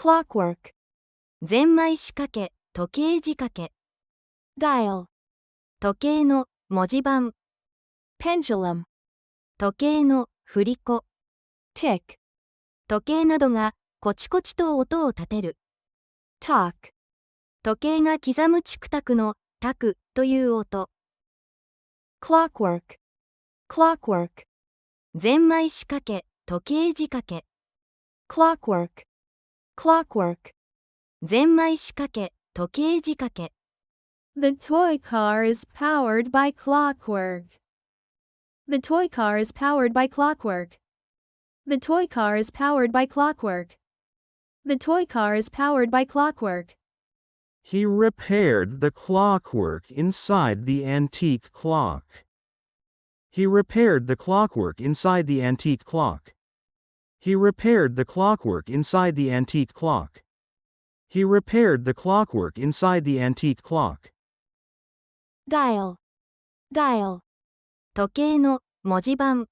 clockwork, ゼンマイ仕掛け、時計仕掛け。dial, 時計の文字盤。pendulum, 時計の振り子。tick, 時計などがコチコチと音を立てる。talk, 時計が刻むチクタクのタクという音。clockwork, clockwork, ゼンマイ仕掛け、時計仕掛け。clockwork, clockwork, ゼンマイ仕掛け、時計仕掛け。The toy car is powered by clockwork. The toy car is powered by clockwork. The toy car is powered by clockwork. The toy car is powered by clockwork. He repaired the clockwork inside the antique clock. He repaired the clockwork inside the antique clock. He repaired the clockwork inside the antique clock. He repaired the clockwork inside the antique clock. dial, dial, 時計の文字盤。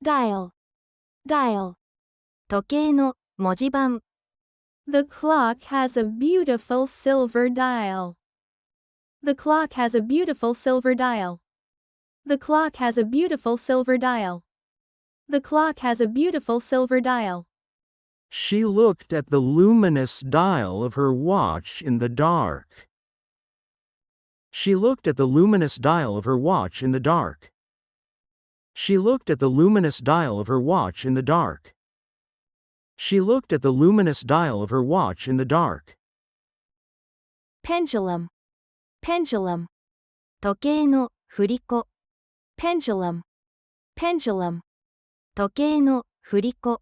dial, dial, 時計の文字盤。The clock has a beautiful silver dial. The clock has a beautiful silver dial. The clock has a beautiful silver dial. The clock has a beautiful silver dial. She looked at the luminous dial of her watch in the dark. She looked at the luminous dial of her watch in the dark. She looked at the luminous dial of her watch in the dark. She looked at the luminous dial of her watch in the dark. pendulum, pendulum, 時計の振り子。pendulum, pendulum, 時計の振り子。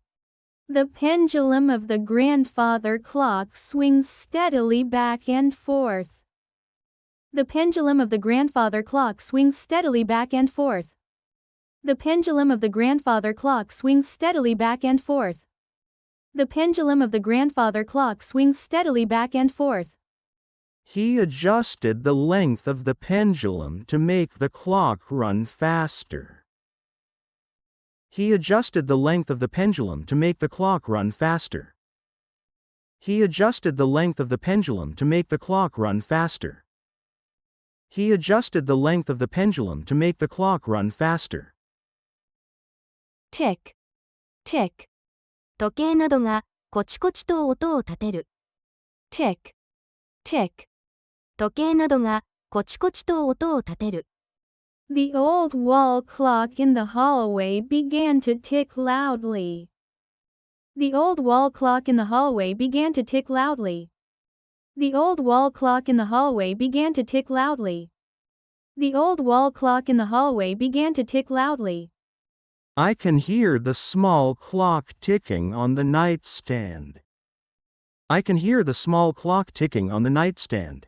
The pendulum of the grandfather clock swings steadily back and forth. The pendulum of the grandfather clock swings steadily back and forth. The pendulum of the grandfather clock swings steadily back and forth. The pendulum of the grandfather clock swings steadily back and forth. He adjusted the length of the pendulum to make the clock run faster. He adjusted the length of the pendulum to make the clock run faster. He adjusted the length of the pendulum to make the clock run faster. He adjusted the length of the pendulum to make the clock run faster. tick, tick, 時計などがコチコチと音を立てる。tick, tick, 時計などがコチコチと音を立てる。The old wall clock in the hallway began to tick loudly. The old wall clock in the hallway began to tick loudly. The old wall clock in the hallway began to tick loudly. The old wall clock in the hallway began to tick loudly. I can hear the small clock ticking on the nightstand. I can hear the small clock ticking on the nightstand.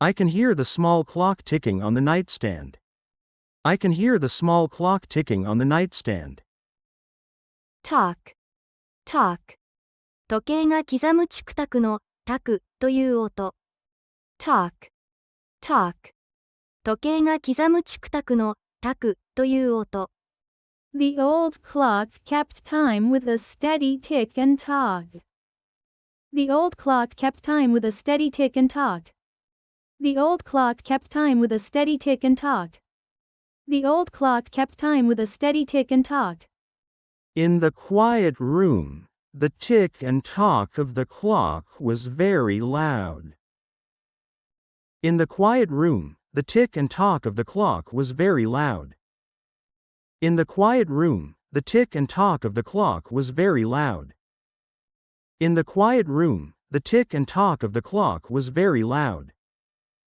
I can hear the small clock ticking on the nightstand. I can hear the small clock ticking on the nightstand. talk, talk, 時計が刻むチクタクのタクという音。talk, talk, 時計が刻むチクタクのタクという音。The old clock kept time with a steady tick and talk. The old clock kept time with a steady tick and talk. The old clock kept time with a steady tick and talk. The old clock kept time with a steady tick and talk. In the quiet room, the tick and talk of the clock was very loud. In the quiet room, the tick and talk of the clock was very loud. In the quiet room, the tick and talk of the clock was very loud. In the quiet room, the tick and talk of the clock was very loud.